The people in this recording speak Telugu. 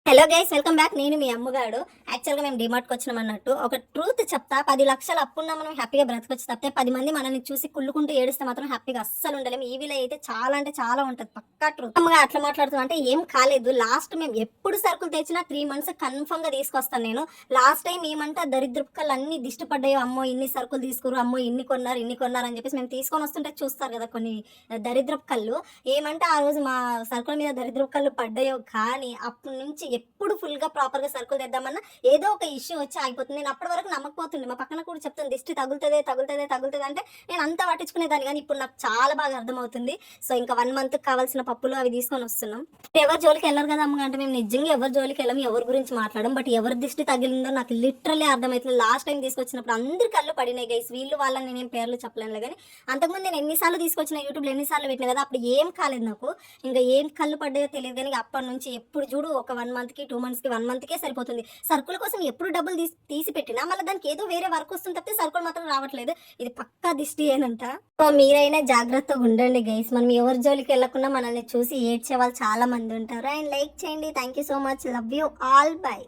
Hello guys, welcome back. నేను మీ అమ్మగాడు. యాక్చువల్గా మేము డిమార్ట్కి వచ్చినాం అన్నట్టు. ఒక ట్రూత్ చెప్తా, 10 లక్షలు అప్పున్నా మనం హ్యాపీగా బ్రతకొచ్చు తప్పితే 10 మంది మనల్ని చూసి కుళ్ళుకుంటూ ఏడిస్తే మాత్రం హ్యాపీగా అస్సలు ఉండలేము. ఈవీలో అయితే చాలా అంటే చాలా ఉంటుంది, పక్కా ట్రూత్. అమ్మగా అట్లా మాట్లాడుతున్నా అంటే ఏం కాలేదు. లాస్ట్ మేము ఎప్పుడు సరుకులు తెచ్చినా 3 months కన్ఫర్మ్ గా తీసుకొస్తాను నేను. లాస్ట్ టైం ఏమంటే దరిద్రపుకలు అన్ని దిష్టి పడ్డాయో, అమ్మో ఇన్ని సరుకులు తీసుకురు, అమ్మో ఇన్ని కొన్నారు అని చెప్పేసి మేము తీసుకొని వస్తుంటే చూస్తారు కదా కొన్ని దరిద్రపు కళ్ళు. ఏమంటే ఆ రోజు మా సరుకుల మీద దరిద్రపు కళ్ళు పడ్డాయో కానీ అప్పటి నుంచి ఎప్పుడు ఫుల్గా ప్రాపర్గా సరుకులు తెద్దామన్నా ఏదో ఒక ఇష్యూ వచ్చి ఆగిపోతుంది. నేను అప్పటి వరకు నమ్మకపోతుండే. మా పక్కన కూడా చెప్తాను దిష్టి తగులుతుంది అంటే నేను అంత పట్టించుకునేదాన్ని, కానీ ఇప్పుడు నాకు చాలా బాగా అర్థమవుతుంది. సో ఇంకా 1 month కావాల్సిన పప్పులు అవి తీసుకొని వస్తున్నాం. ఎవరి జోలికి వెళ్ళరు కదా అమ్మ అంటే మేము నిజంగా ఎవరి జోలికి వెళ్ళాము, ఎవరి గురించి మాట్లాడడం. బట్ ఎవరి దిష్టి తగిలిందో నాకు లిటరల్లీ అర్థమవుతుంది. లాస్ట్ టైం తీసుకొచ్చినప్పుడు అందరి కళ్ళు పడినాయి గైస్. వీళ్ళు వాళ్ళని నేనేం పేర్లు చెప్పలేను కానీ అంతకుముందు నేను ఎన్నిసార్లు తీసుకొచ్చిన యూట్యూబ్లో ఎన్నిసార్లు పెట్టినా కదా, అప్పుడు ఏం కాలేదు నాకు. ఇంకా ఏం కళ్ళు పడ్డాయో తెలియదు కానీ అప్పటి నుంచి ఎప్పుడు చూడు ఒక 1 monthకి 2 monthsకి 1 monthకే సరిపోతుంది. సరుకుల కోసం ఎప్పుడు డబ్బులు తీసి పెట్టినా మళ్ళీ దానికి ఏదో వేరే వర్క్ వస్తుంది తప్పితే సరుకులు మాత్రం రావట్లేదు. ఇది పక్కా దిష్టి ఏనంట. సో మీరైనా జాగ్రత్తగా ఉండండి గైస్. మనం ఎవరి జోలికి వెళ్ళకుండా మనల్ని చూసి ఏడ్చే వాళ్ళు చాలా మంది ఉంటారు. అండ్ లైక్ చేయండి. Thank you so much. Love you all. By.